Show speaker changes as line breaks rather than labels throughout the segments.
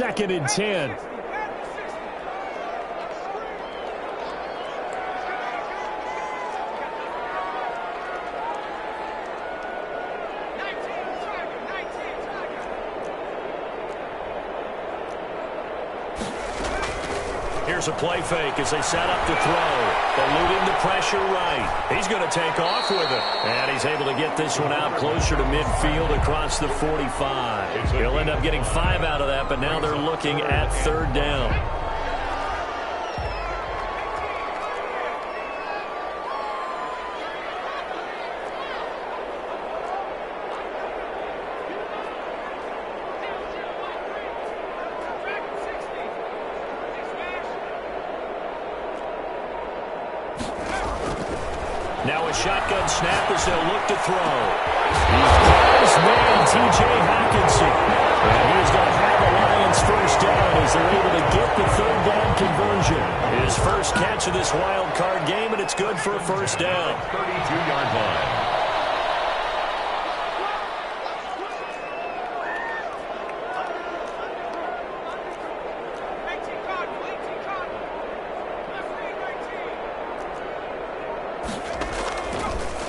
2nd and 10. Here's a play fake as they set up to throw. Eluding the pressure right. He's going to take off with it. And he's able to get this one out closer to midfield across the 45. He'll end up getting 5 out of that, but now they're looking at 3rd down. Now a shotgun snap as they'll look to throw. He's got his man, T.J. Hockenson. And he's going to have the Lions first down as they're able to get the 3rd down conversion. His first catch of this wild card game, and it's good for a first down.
32-yard line.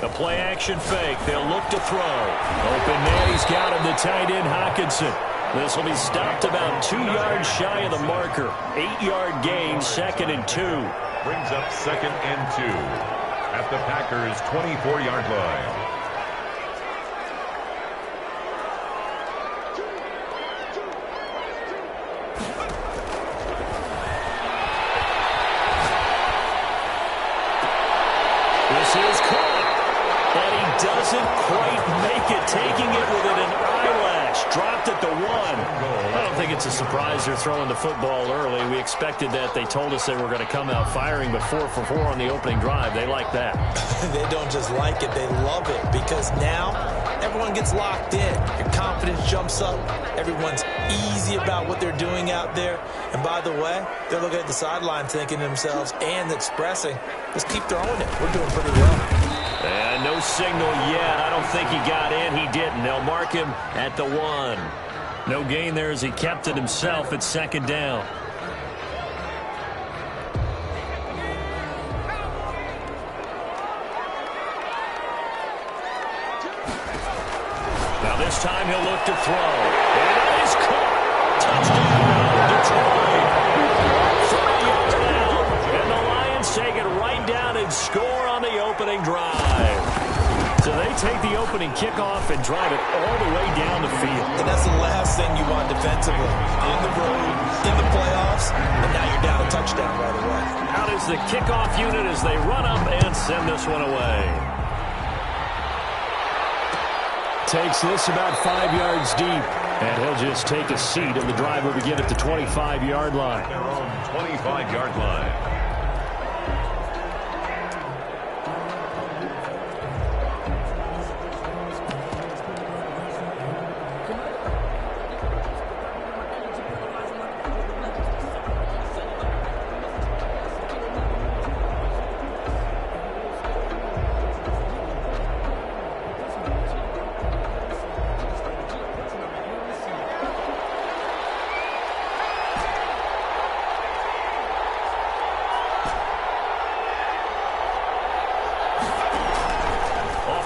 The play-action fake. They'll look to throw. Open man. He's got him, the tight end, Hockenson. This will be stopped about 2 yards shy of the marker. 8-yard gain, 2nd and 2.
Brings up 2nd and 2 at the Packers' 24-yard line.
This is caught. And he doesn't quite make it, taking it within an eyelash. Dropped at the 1. I don't think it's a surprise they're throwing the football early. We expected that. They told us they were going to come out firing, but 4 for 4 on the opening drive. They like that.
They don't just like it, they love it, because now everyone gets locked in. Your confidence jumps up. Everyone's easy about what they're doing out there. And by the way, they're looking at the sideline thinking to themselves and expressing, let's keep throwing it. We're doing pretty well.
And no signal yet. I don't think he got in. He didn't. They'll mark him at the 1. No gain there as he kept it himself at 2nd down. Now this time he'll look to throw. And it is caught. Touchdown, Detroit. 30 yards out. And the Lions take it right down and score on the opening drive. So they take the opening kickoff and drive it all the way down the field.
And that's the last thing you want defensively. On the road, in the playoffs, and now you're down a touchdown right away.
Out is the kickoff unit as they run up and send this one away. Takes this about 5 yards deep. And he'll just take a seat, and the drive will begin at the 25-yard line.
Their own 25-yard line.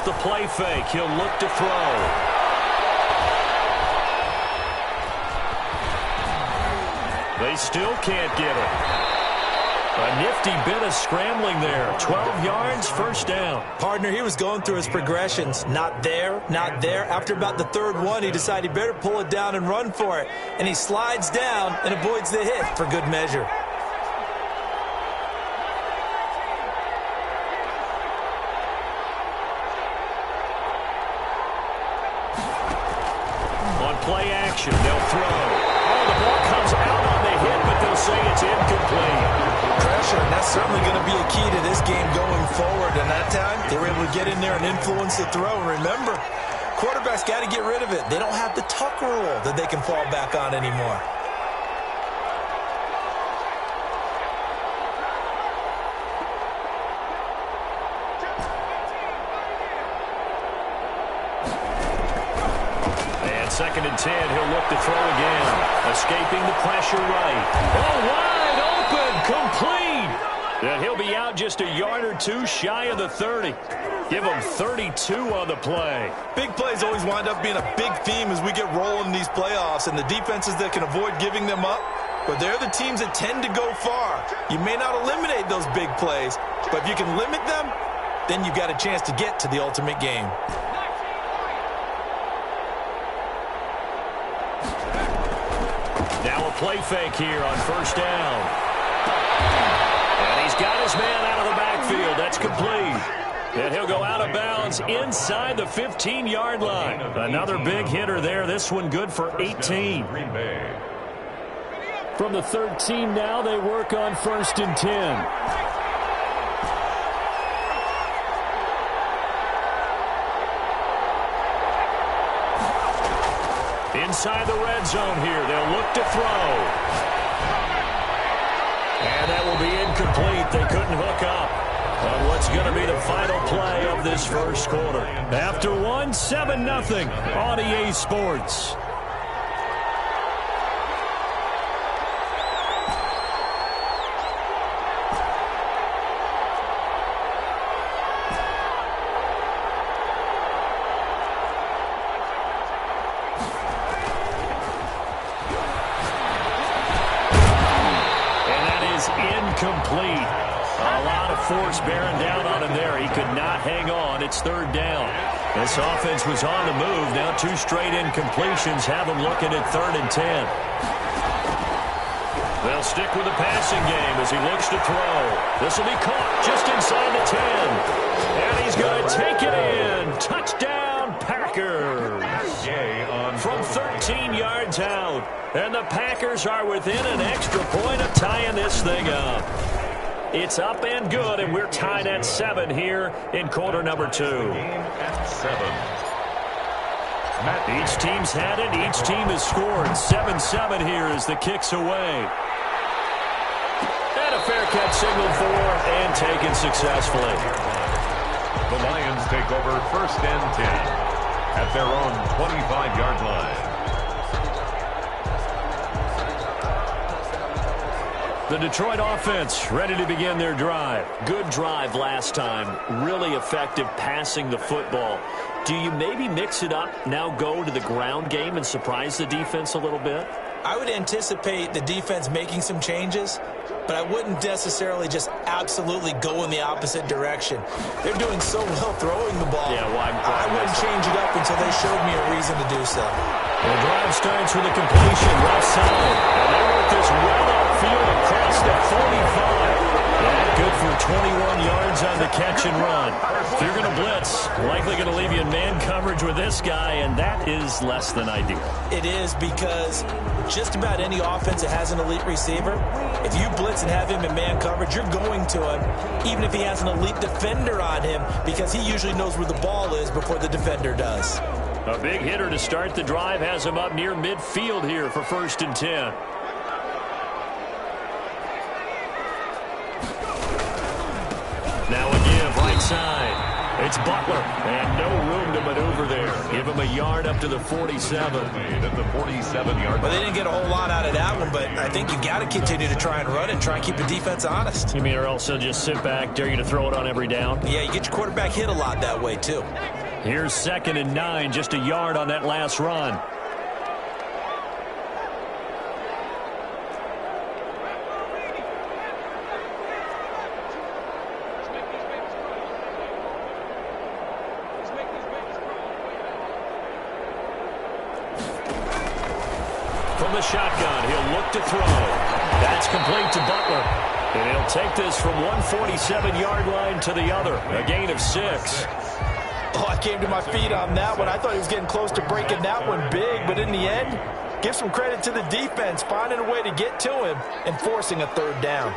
The play fake. He'll look to throw. They still can't get it. A nifty bit of scrambling there. 12 yards, first down.
Partner, he was going through his progressions. Not there, not there. After about the 3rd one, he decided he better pull it down and run for it. And he slides down and avoids the hit for good measure.
Play action. They'll throw. Oh, the ball comes out on the hit, but they'll say it's incomplete.
Pressure, and that's certainly going to be a key to this game going forward. And that time, they were able to get in there and influence the throw. And remember, quarterbacks got to get rid of it. They don't have the tuck rule that they can fall back on anymore.
2nd and 10. He'll look to throw again. Escaping the pressure right. Oh, wide open. Complete. And he'll be out just a yard or two shy of the 30. Give him 32 on the play.
Big plays always wind up being a big theme as we get rolling in these playoffs, and the defenses that can avoid giving them up, but they're the teams that tend to go far. You may not eliminate those big plays, but if you can limit them, then you've got a chance to get to the ultimate game.
Now a play fake here on 1st down. And he's got his man out of the backfield. That's complete. And he'll go out of bounds inside the 15-yard line. Another big hitter there. This one good for 18. From the 13 now, they work on 1st and 10. Inside the red zone here. They'll look to throw. And that will be incomplete. They couldn't hook up on what's going to be the final play of this first quarter. After one, 7-0 on EA Sports. Incomplete. A lot of force bearing down on him there. He could not hang on. It's 3rd down. This offense was on the move. Now 2 straight incompletions have them looking at 3rd and 10. They'll stick with the passing game as he looks to throw. This will be caught just inside the 10. And he's going to take it in. Touchdown, Packers. From 13 yards out. And the Packers are within an extra point of tying this thing up. It's up and good, and we're tied at 7 here in quarter number 2. Each team's had it. Each team has scored. 7-7 here as the kick's away. And a fair catch signaled for and taken successfully.
The Lions take over 1st and 10 at their own 25-yard line.
The Detroit offense ready to begin their drive. Good drive last time. Really effective passing the football. Do you maybe mix it up, now go to the ground game and surprise the defense a little bit?
I would anticipate the defense making some changes, but I wouldn't necessarily just absolutely go in the opposite direction. They're doing so well throwing the ball.
Yeah, well,
I wouldn't change it up until they showed me a reason to do so.
The drive starts with a completion left side. And they work this well upfield across the 45. Yeah, good for 21 yards on the catch and run. If you're going to blitz, likely going to leave you in man coverage with this guy, and that is less than ideal.
It is, because just about any offense that has an elite receiver, if you blitz and have him in man coverage, you're going to him, even if he has an elite defender on him, because he usually knows where the ball is before the defender does.
A big hitter to start the drive has him up near midfield here for 1st and 10. Now a give right side. It's Butler, and no room to maneuver there. Give him a yard up to the 47.
At the 47-yard
Well, they didn't get a whole lot out of that one, but I think you got to continue to try and run and try and keep the defense honest.
You mean, or else they'll just sit back, dare you to throw it on every down?
Yeah, you get your quarterback hit a lot that way, too.
Here's 2nd and 9, just a yard on that last run. From the shotgun, he'll look to throw. That's complete to Butler. And he'll take this from 147-yard line to the other. A gain of 6.
Oh, I came to my feet on that one. I thought he was getting close to breaking that one big, but in the end, give some credit to the defense, finding a way to get to him and forcing a 3rd down.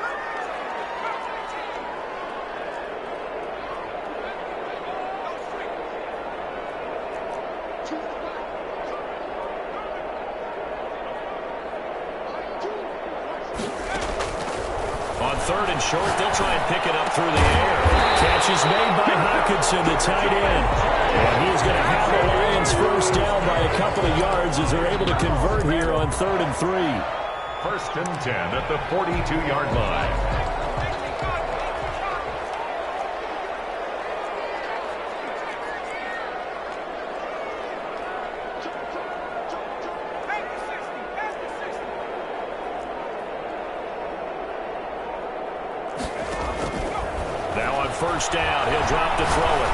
3rd and short. They'll try and pick it up through the air. Catch is made by Hockenson, the tight end. And he's going to have the Lions first down by a couple of yards as they're able to convert here on 3rd and 3.
1st and 10 at the 42-yard line.
First down. He'll drop to throw it.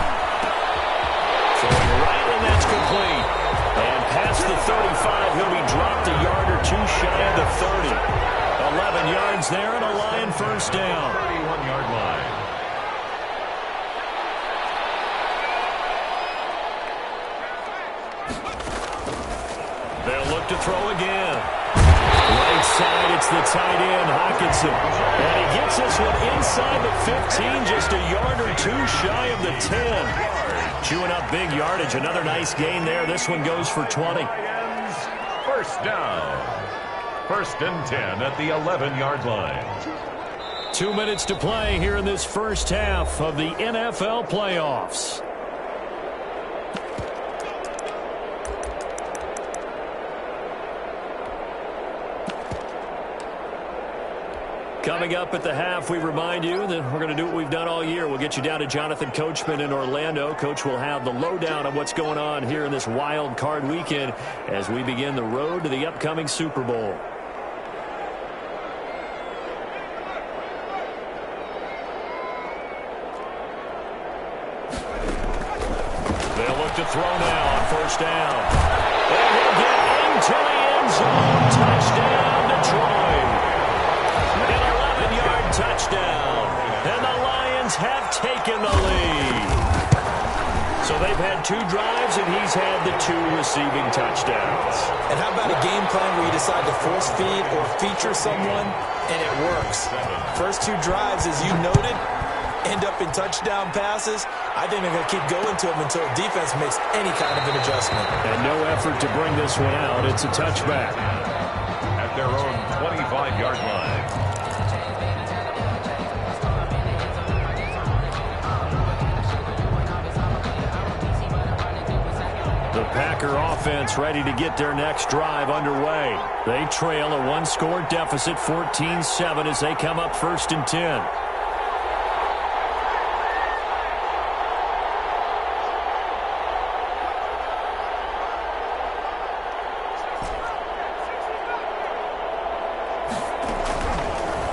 Throwing right, and that's complete. And past the 35, he'll be dropped a yard or two shy of the 30. 11 yards there and a Lion first down.
31-yard line.
They'll look to throw again. Right side, it's the tight end, Hockenson. And he gets this one inside the 15, just a yard or two shy of the 10. Chewing up big yardage. Another nice gain there. This one goes for 20.
First down. 1st and 10 at the 11-yard line.
2 minutes to play here in this first half of the NFL playoffs. Coming up at the half, we remind you that we're going to do what we've done all year. We'll get you down to Jonathan Coachman in Orlando. Coach will have the lowdown of what's going on here in this wild card weekend as we begin the road to the upcoming Super Bowl. They'll look to throw now on first down. And he'll get into the end zone. Touchdown, Detroit. Touchdown, and the Lions have taken the lead. So they've had 2 drives, and he's had the 2 receiving touchdowns.
And how about a game plan where you decide to force feed or feature someone, and it works? First 2 drives, as you noted, end up in touchdown passes. I think they're going to keep going to them until defense makes any kind of an adjustment.
And no effort to bring this one out. It's a touchback.
At their own 25-yard line.
The Packer offense ready to get their next drive underway. They trail a 1-score deficit, 14-7, as they come up 1st and 10.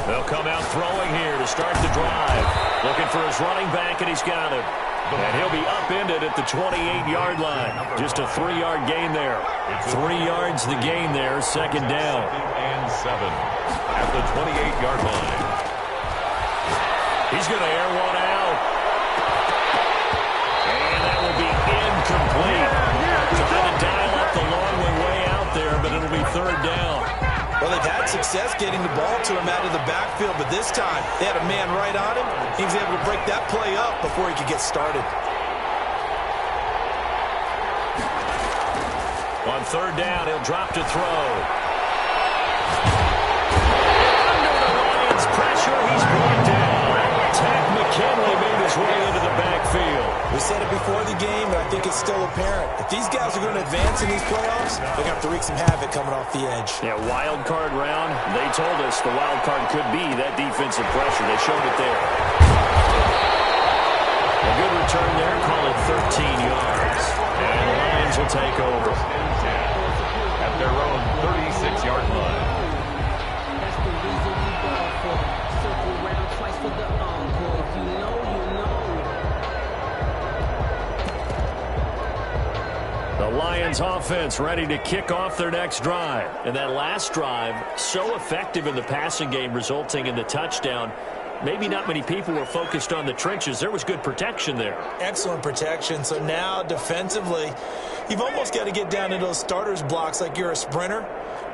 They'll come out throwing here to start the drive. Looking for his running back, and he's got him. And he'll be upended at the 28-yard line. Just a 3-yard gain there. 3 yards the gain there, 2nd down.
And 7 at the 28-yard line.
He's going to air one out. And that will be incomplete. Trying to dial up the long way out there, but it'll be 3rd down.
Well, they've had success getting the ball to him out of the backfield, but this time they had a man right on him. He was able to break that play up before he could get started.
On 3rd down, he'll drop to throw. Under the Lions' pressure, he's brought down. Takk McKinley made his way into the backfield.
We said it before the game, but I think it's still apparent. If these guys are going to advance in these playoffs, they're going to have to wreak some havoc coming off the edge.
Yeah, wild card round. They told us the wild card could be that defensive pressure. They showed it there. A good return there. Call it 13 yards. And the Lions will take over.
At their own 36-yard line.
That's the reason we ball for. Circle round twice for the encore. If you know, you know.
The Lions offense ready to kick off their next drive. And that last drive, so effective in the passing game, resulting in the touchdown. Maybe not many people were focused on the trenches. There was good protection there.
Excellent protection. So now defensively, you've almost got to get down to those starters blocks like you're a sprinter.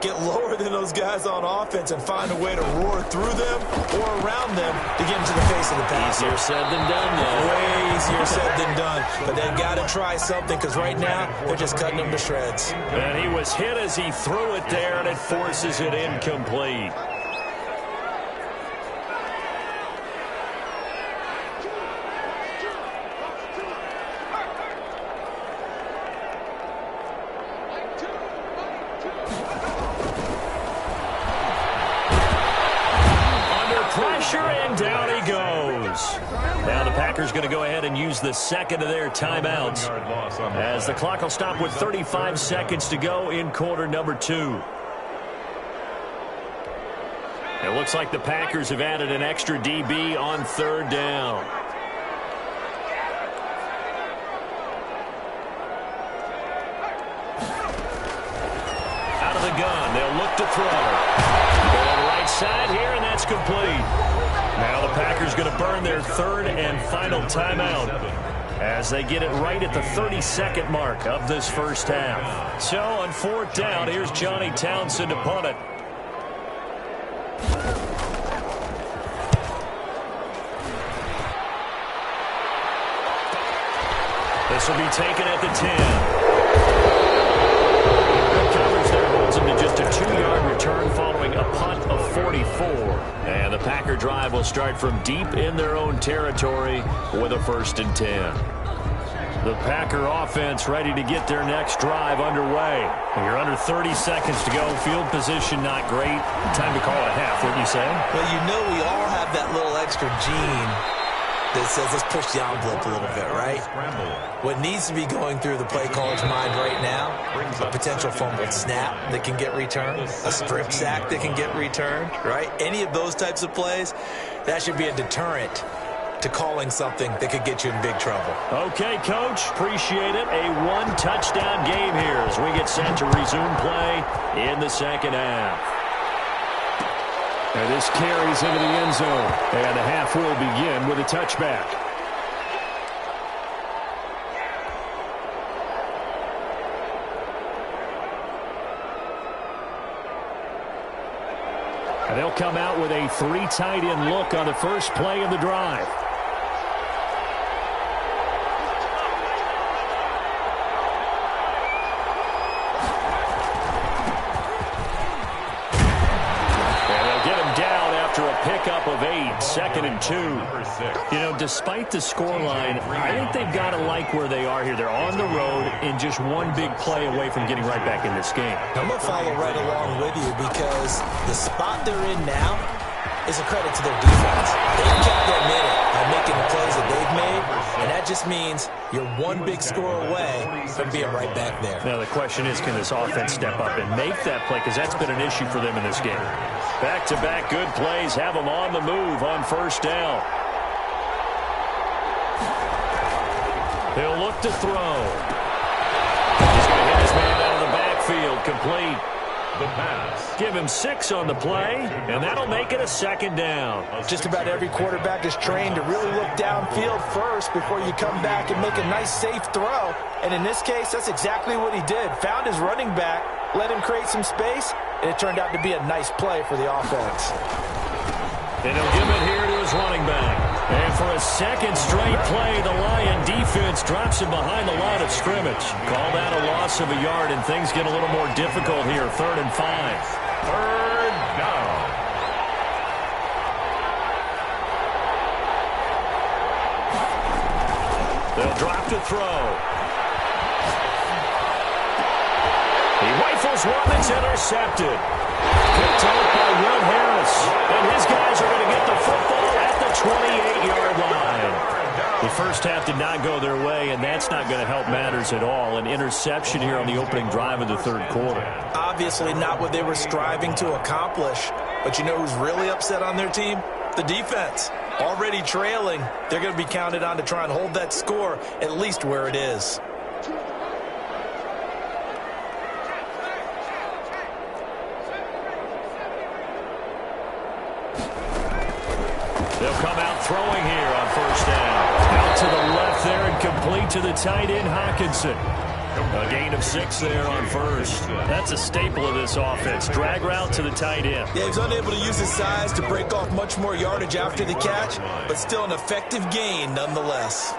Get lower than those guys on offense and find a way to roar through them or around them to get into the face of the passer.
Easier said than done, though.
Way easier said than done. But they've got to try something because right now they're just cutting them to shreds.
And he was hit as he threw it there, and it forces it incomplete. down he goes. Now the Packers going to go ahead and use the second of their timeouts as the clock will stop with 35 seconds to go in quarter number 2. It looks like the Packers have added an extra DB on third down. Out of the gun, they'll look to throw. Going right side here, and that's complete. Now the Packers going to burn their third and final timeout as they get it right at the 32nd mark of this first half. So on fourth down, here's Johnny Townsend to punt it. This will be taken at the 10. Good coverage there holds him to just a 2-yard return following a punt of 44. And the Packer drive will start from deep in their own territory with a 1st and 10. The Packer offense ready to get their next drive underway. You're under 30 seconds to go. Field position not great. Time to call it a half, wouldn't you say?
Well, you know we all have that little extra gene that says let's push the envelope a little bit, right? What needs to be going through the play caller's mind right now, a potential fumbled snap that can get returned, a strip sack that can get returned, right? Any of those types of plays, that should be a deterrent to calling something that could get you in big trouble.
Okay, Coach, appreciate it. A 1-touchdown game here as we get set to resume play in the second half.
And this carries into the end zone. And the half will begin with a touchback. And they'll come out with a 3 tight end look on the first play of the drive.
Pickup of 8, 2nd and 2. You know, despite the scoreline, I think they've got to like where they are here. They're on the road and just one big play away from getting right back in this game.
I'm going to follow right along with you because the spot they're in now is a credit to their defense. They've kept their minute by making the plays that they've made, and that just means you're one big score away from being right back there.
Now the question is, can this offense step up and make that play? Because that's been an issue for them in this game. Back-to-back good plays have them on the move on first down. They'll look to throw. He's going to hit his man out of the backfield, complete.
The pass.
Give him 6 on the play, and that'll make it a 2nd down.
Just about every quarterback is trained to really look downfield first before you come back and make a nice, safe throw. And in this case, that's exactly what he did. Found his running back, let him create some space, and it turned out to be a nice play for the offense.
And he'll give it here to his running back. And for a second straight play, the Lion defense drops him behind the line of scrimmage. Call that a loss of a yard, and things get a little more difficult here. 3rd and 5.
3rd down.
They'll drop to throw. He rifles one that's intercepted. Picked off by Will Harris. And his guys are going to get the football at the 28-yard line. The first half did not go their way, and that's not going to help matters at all. An interception here on the opening drive of the 3rd quarter.
Obviously not what they were striving to accomplish. But you know who's really upset on their team? The defense. Already trailing, they're going to be counted on to try and hold that score at least where it is.
They'll come out throwing here on first down. Out to the left there and complete to the tight end, Hockenson. A gain of 6 there on first. That's a staple of this offense. Drag route to the tight end.
Yeah, he's unable to use his size to break off much more yardage after the catch, but still an effective gain nonetheless.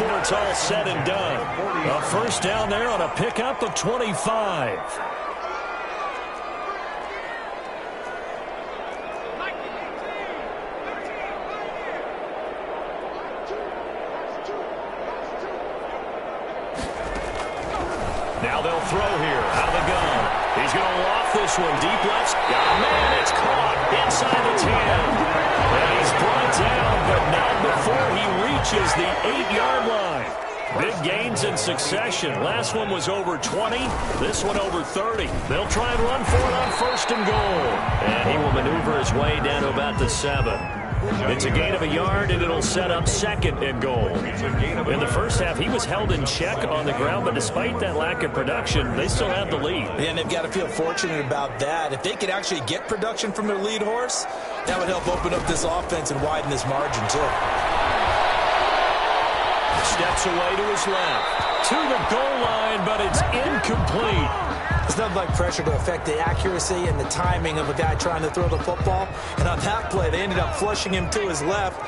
before it's all said and done. A first down there on a pickup of 25. Now they'll throw here out of the gun. He's going to loft this one deep left. Oh, man, it's caught inside the 10. And he's brought down, but not before he reaches the 8-yard line. Big gains in succession. Last one was over 20. This one over 30. They'll try and run for it on first and goal. And he will maneuver his way down to about the 7. It's a gain of a yard, and it'll set up second and goal. In the first half, he was held in check on the ground, but despite that lack of production, they still have the lead.
And they've got to feel fortunate about that. If they could actually get production from their lead horse, that would help open up this offense and widen this margin, too.
Steps away to his left. To the goal line, but it's incomplete.
It's nothing like pressure to affect the accuracy and the timing of a guy trying to throw the football. And on that play, they ended up flushing him to his left,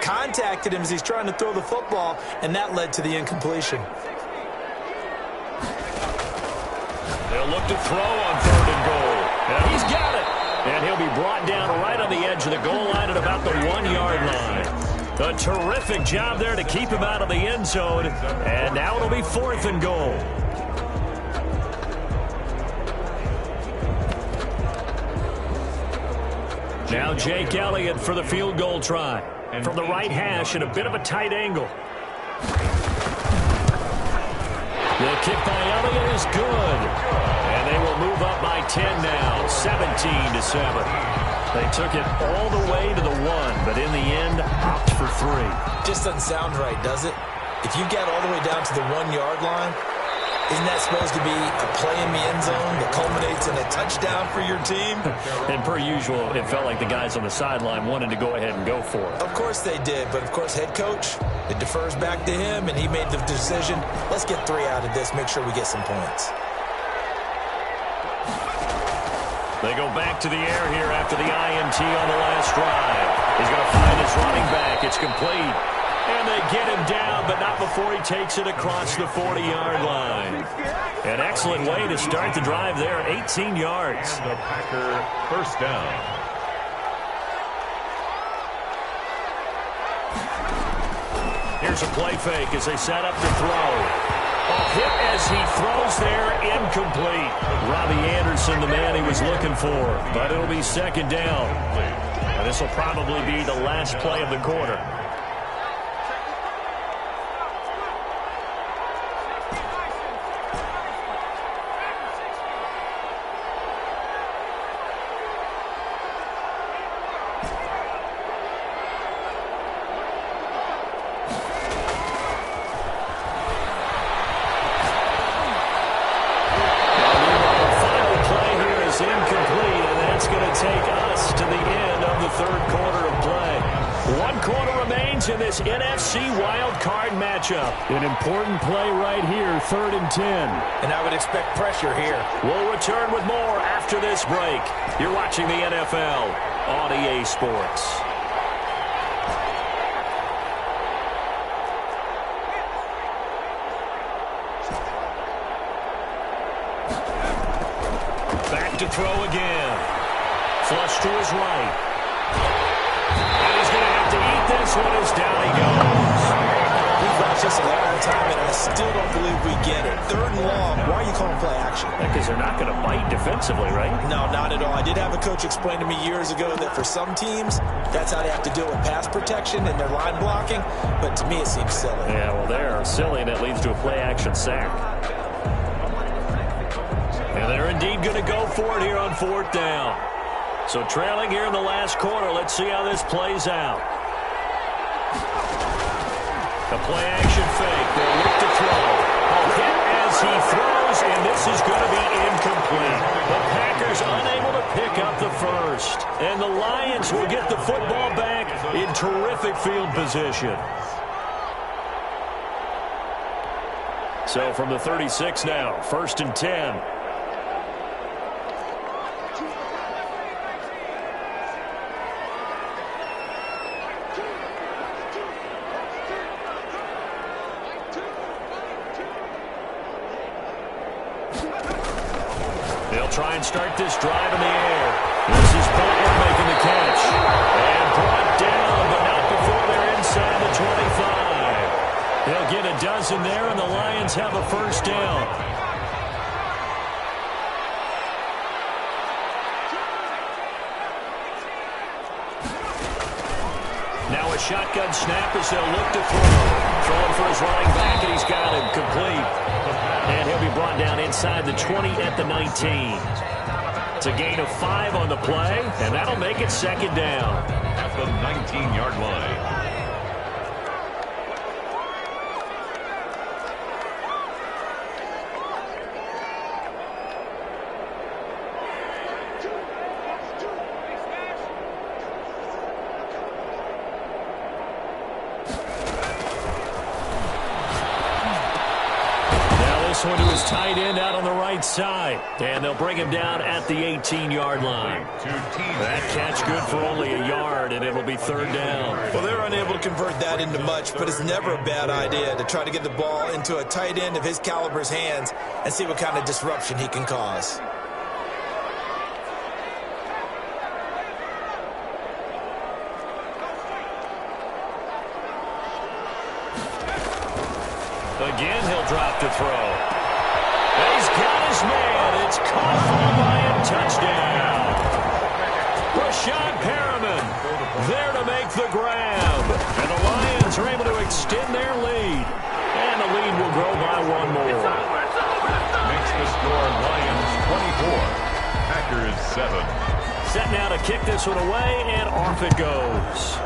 contacted him as he's trying to throw the football, and that led to the incompletion.
They'll look to throw on third and goal. And he's got it. And he'll be brought down right on the edge of the goal line at about the 1-yard line. A terrific job there to keep him out of the end zone. And now it'll be fourth and goal. Now Jake Elliott for the field goal try. From the right hash at a bit of a tight angle. The kick by Elliott is good. And they will move up by 10 now, 17-7. They took it all the way to the 1, but in the end, opt for 3.
Just doesn't sound right, does it? If you get all the way down to the 1-yard line, isn't that supposed to be a play in the end zone that culminates in a touchdown for your team?
And per usual, it felt like the guys on the sideline wanted to go ahead and go for it.
Of course they did, but of course head coach, it defers back to him, and he made the decision, let's get 3 out of this, make sure we get some points.
They go back to the air here after the INT on the last drive. He's going to find his running back. It's complete. And they get him down, but not before he takes it across the 40-yard line. An excellent way to start the drive there, 18 yards.
And the Packer first down.
Here's a play fake as they set up to throw. A hit as he throws there, incomplete. Robbie Anderson, the man he was looking for, but it'll be second down. And this will probably be the last play of the quarter. An important play right here, 3rd and 10.
And I would expect pressure here.
We'll return with more after this break. You're watching the NFL on EA Sports. Back to throw again. Flush to his right. And he's going to have to eat this one as down he goes.
We've this a long time, and I still don't believe we get it. 3rd and long, why are you calling play action?
Because they're not going to bite defensively, right?
No, not at all. I did have a coach explain to me years ago that for some teams, that's how they have to deal with pass protection and their line blocking, but to me it seems silly.
Yeah, well, they're silly, and it leads to a play-action sack. And they're indeed going to go for it here on 4th down. So trailing here in the last quarter, let's see how this plays out. A play-action fake. They'll look to throw. A hit as he throws, and this is going to be incomplete. The Packers unable to pick up the first. And the Lions will get the football back in terrific field position. So from the 36 now, 1st and 10. They'll try and start this drive in the air. This is Butler making the catch. And brought down, but not before they're inside the 25. They'll get a dozen there, and the Lions have a first down. Now a shotgun snap as they'll look to throw. Throwing for his running back, and he's got him complete. And he'll be brought down inside the 20 at the 19. It's a gain of 5 on the play, and that'll make it second down.
At the 19-yard line.
This one to his tight end out on the right side. And they'll bring him down at the 18-yard line. That catch good for only a yard, and it'll be third down.
Well, they're unable to convert that into much, but it's never a bad idea to try to get the ball into a tight end of his caliber's hands and see what kind of disruption he can cause.
Again, he'll drop to throw. And he's got his man. It's caught for the Lion touchdown. Rashad Perriman there to make the grab. And the Lions are able to extend their lead. And the lead will grow by one more.
Makes the score Lions 24, Packers 7.
Set now to kick this one away, and off it goes.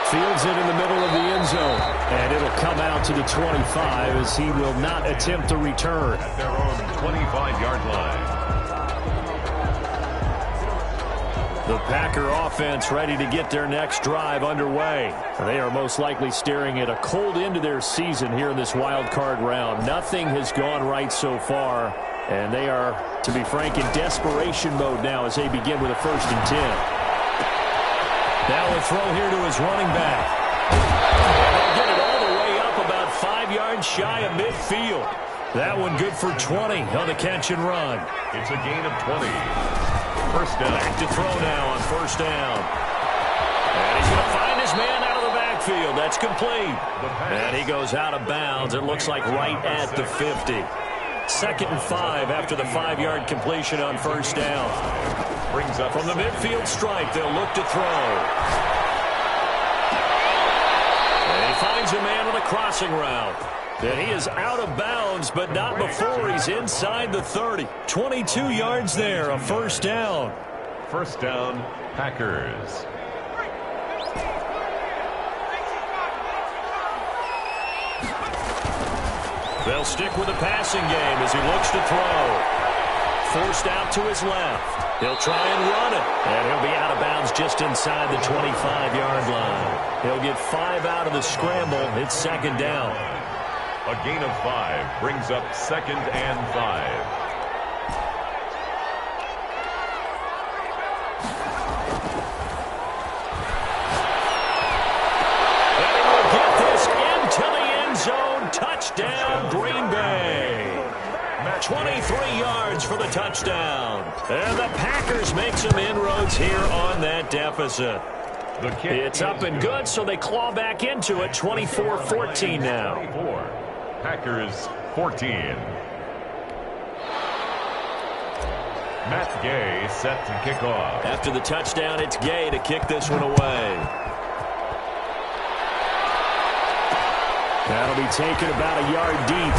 Fields it in the middle of the end zone. And it'll come out to the 25 as he will not attempt to return.
At their own 25-yard line.
The Packer offense ready to get their next drive underway. They are most likely staring at a cold end to their season here in this wild card round. Nothing has gone right so far. And they are, to be frank, in desperation mode now as they begin with a 1st and 10. Now a throw here to his running back. They'll get it all the way up about 5 yards shy of midfield. That one good for 20 on the catch and run.
It's a gain of 20. First down.
Back to throw now on 1st down. And he's going to find his man out of the backfield. That's complete. And he goes out of bounds. It looks like right at the 50. 2nd and 5 after the 5-yard completion on 1st down.
Brings up
from the midfield stripe. They'll look to throw. And he finds a man on a crossing route. And he is out of bounds, but not before he's inside the 30. 22 yards there, a 1st down.
1st down, Packers.
They'll stick with the passing game as he looks to throw. Forced out to his left. He'll try and run it. And he'll be out of bounds just inside the 25-yard line. He'll get 5 out of the scramble. It's 2nd down.
A gain of 5 brings up 2nd and 5.
Touchdown, Green Bay. 23 yards for the touchdown. And the Packers make some inroads here on that deficit. It's up and good, so they claw back into it. 24-14 now.
24. Packers 14. Matt Gay set to kick off.
After the touchdown, it's Gay to kick this one away. That'll be taken about a yard deep.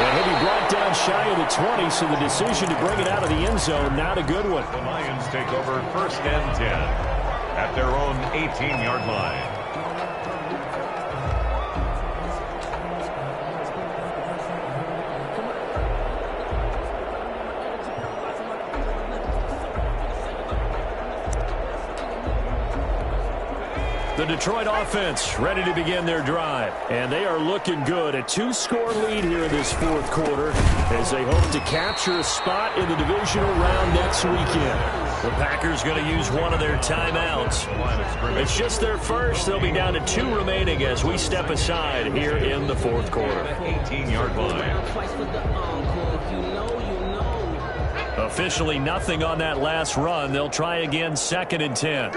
And he'll be brought down shy of the 20, so the decision to bring it out of the end zone, not a good one.
The Lions take over 1st and 10 at their own 18-yard line.
The Detroit offense ready to begin their drive. And they are looking good. A 2-score lead here in this 4th quarter as they hope to capture a spot in the divisional round next weekend.
The Packers going to use one of their timeouts. It's just their first. They'll be down to 2 remaining as we step aside here in the fourth quarter.
18-yard line.
Officially nothing on that last run. They'll try again, 2nd and 10.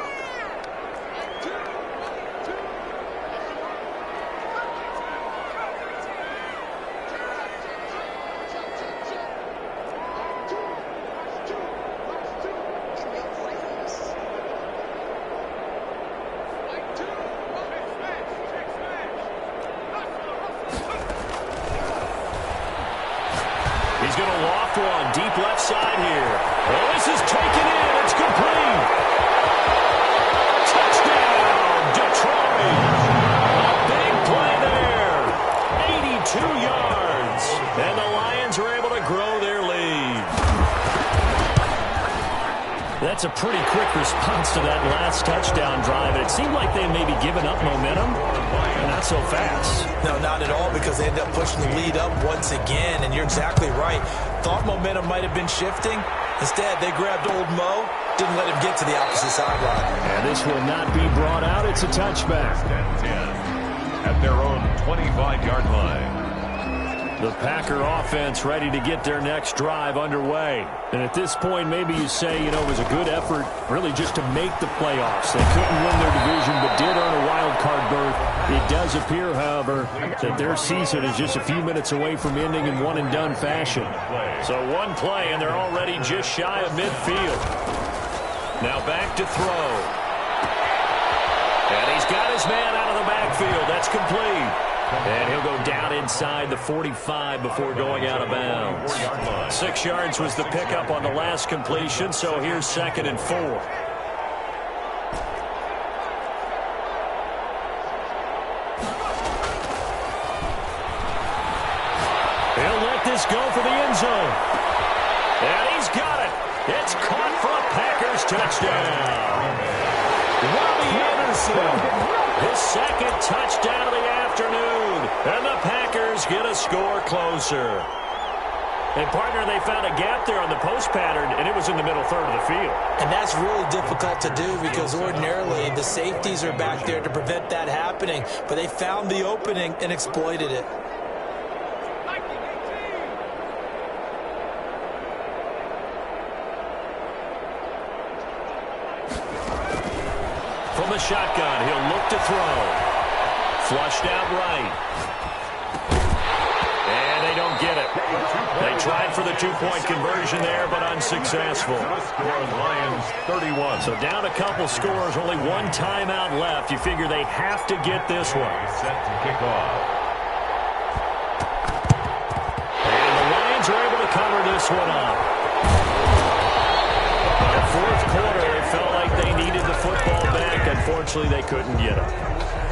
He's going to loft one deep left side here. Oh, this is taken in. It's complete. Touchdown, Detroit. A big play there. 82 yards. And the Lions are able to grow their lead. That's a pretty quick response to that last touchdown drive. It seemed like they maybe given up momentum. Not so fast.
No, not at all, because they end up pushing the lead up once again, and you're exactly right. Thought momentum might have been shifting. Instead, they grabbed old Mo, didn't let him get to the opposite sideline.
And this will not be brought out. It's a touchback.
10 at their own 25-yard line.
The Packer offense ready to get their next drive underway. And at this point, maybe you say, you know, it was a good effort really just to make the playoffs. They couldn't win their division, but did earn a wild card berth. It does appear, however, that their season is just a few minutes away from ending in one-and-done fashion. So one play, and they're already just shy of midfield. Now back to throw. And he's got his man out of the backfield. That's complete. And he'll go down inside the 45 before going out of bounds. 6 yards was the pickup on the last completion, so here's 2nd and 4. He'll let this go for the end zone. And he's got it. It's caught for a Packers touchdown. Robbie Anderson. His 2nd touchdown of the afternoon. And the Packers get a score closer. And, partner, they found a gap there on the post pattern, and it was in the middle third of the field.
And that's really difficult to do because ordinarily the safeties are back there to prevent that happening. But they found the opening and exploited it.
From the shotgun, he'll look to throw. Flushed out right. And they don't get it. They tried for the 2-point conversion there, but unsuccessful.
Lions 31.
So down a couple scores, only one timeout left. You figure they have to get this one.
Set to kick off.
And the Lions are able to cover this one up. In the fourth quarter, it felt like they needed the football back. Unfortunately, they couldn't get it.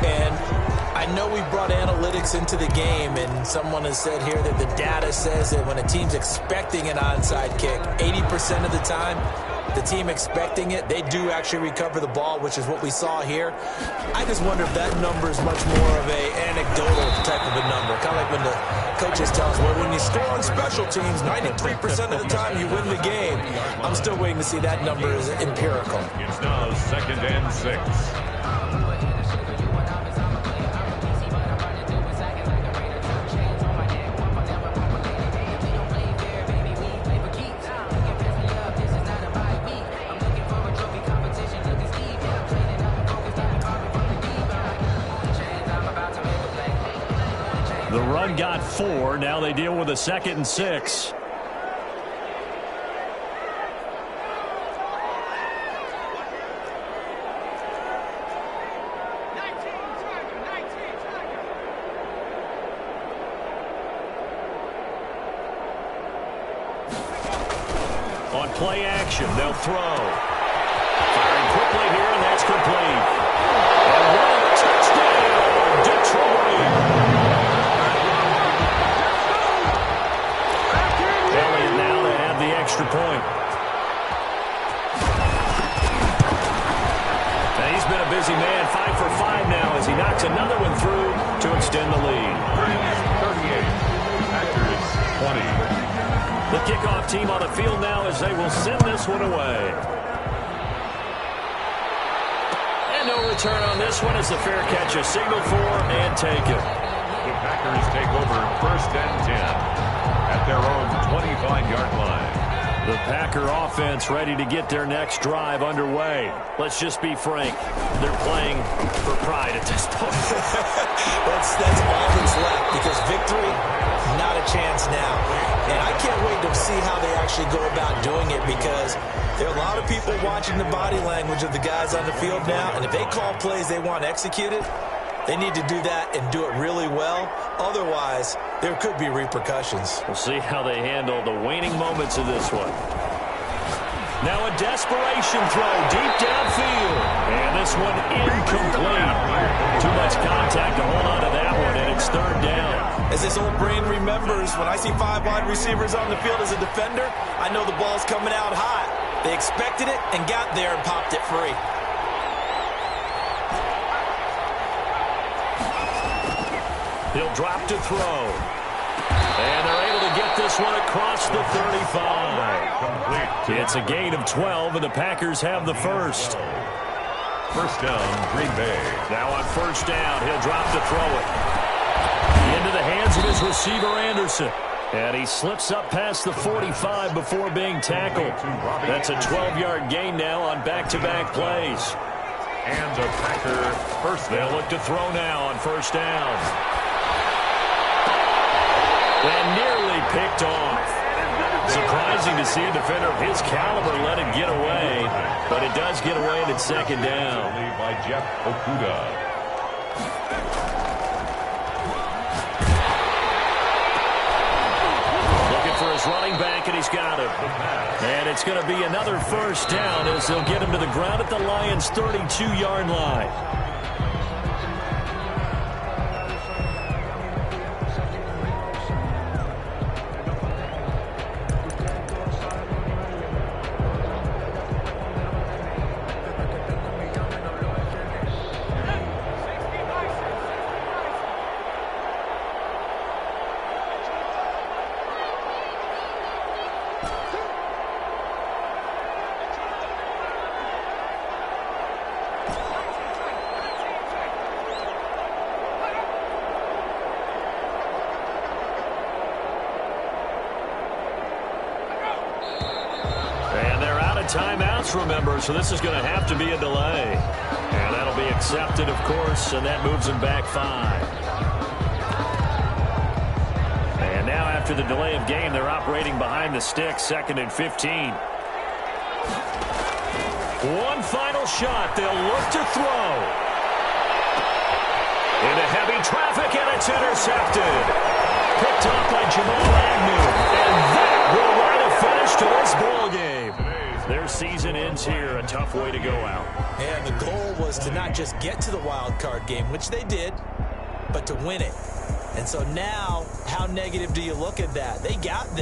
And I know we brought analytics into the game, and someone has said here that the data says that when a team's expecting an onside kick, 80% of the time, the team expecting it, they do actually recover the ball, which is what we saw here. I just wonder if that number is much more of an anecdotal type of a number. Kind of like when the coaches tell us, well, when you score on special teams, 93% of the time you win the game. I'm still waiting to see that number is empirical.
It's now 2nd and 6.
The run got 4. Now they deal with a 2nd and 6. On play action, they'll throw. Firing quickly here, and that's complete. And what a touchdown, Detroit! Elliott now to have the extra point. And he's been a busy man, 5 for 5 now as he knocks another one through to extend the lead.
38. Packers 20.
The kickoff team on the field now as they will send this one away. return on this one as the fair catch is signaled for and taken.
The Packers take over 1st and 10 at their own 25-yard line.
The Packer offense ready to get their next drive underway. Let's just be frank. They're playing for pride at this point.
That's all that's left, because victory, not a chance now. And I can't wait to see how they actually go about doing it, because there are a lot of people watching the body language of the guys on the field now, and if they call plays they want executed, they need to do that and do it really well. Otherwise, there could be repercussions.
We'll see how they handle the waning moments of this one. Now a desperation throw deep downfield. And this one incomplete. Too much contact to hold on to that one, and it's 3rd down.
As this old brain remembers, when I see 5 wide receivers on the field as a defender, I know the ball's coming out hot. They expected it and got there and popped it free.
He'll drop to throw. And they're able to get this one across the 35. It's a gain of 12, and the Packers have the first.
1st down, Green Bay.
Now on 1st down, he'll drop to throw it. Into the hands of his receiver, Anderson. And he slips up past the 45 before being tackled. That's a 12-yard gain now on back-to-back plays.
And the Packer first down.
They'll look to throw now on 1st down. And nearly picked off. Surprising to see a defender of his caliber let it get away, but it does get away, and it's 2nd down.
By Jeff Okudah.
Looking for his running back, and he's got him. And it's going to be another 1st down as they'll get him to the ground at the Lions' 32-yard line. Timeouts, remember, so this is going to have to be a delay. And that'll be accepted, of course, and that moves them back 5. And now after the delay of game, they're operating behind the sticks, 2nd and 15. One final shot. They'll look to throw. Into heavy traffic, and it's intercepted. Picked off by Jamal Agnew. And that will write a finish to this ball game. Their season ends here, a tough way to go out.
And the goal was to not just get to the wild card game, which they did, but to win it. And so now, how negative do you look at that? They got there.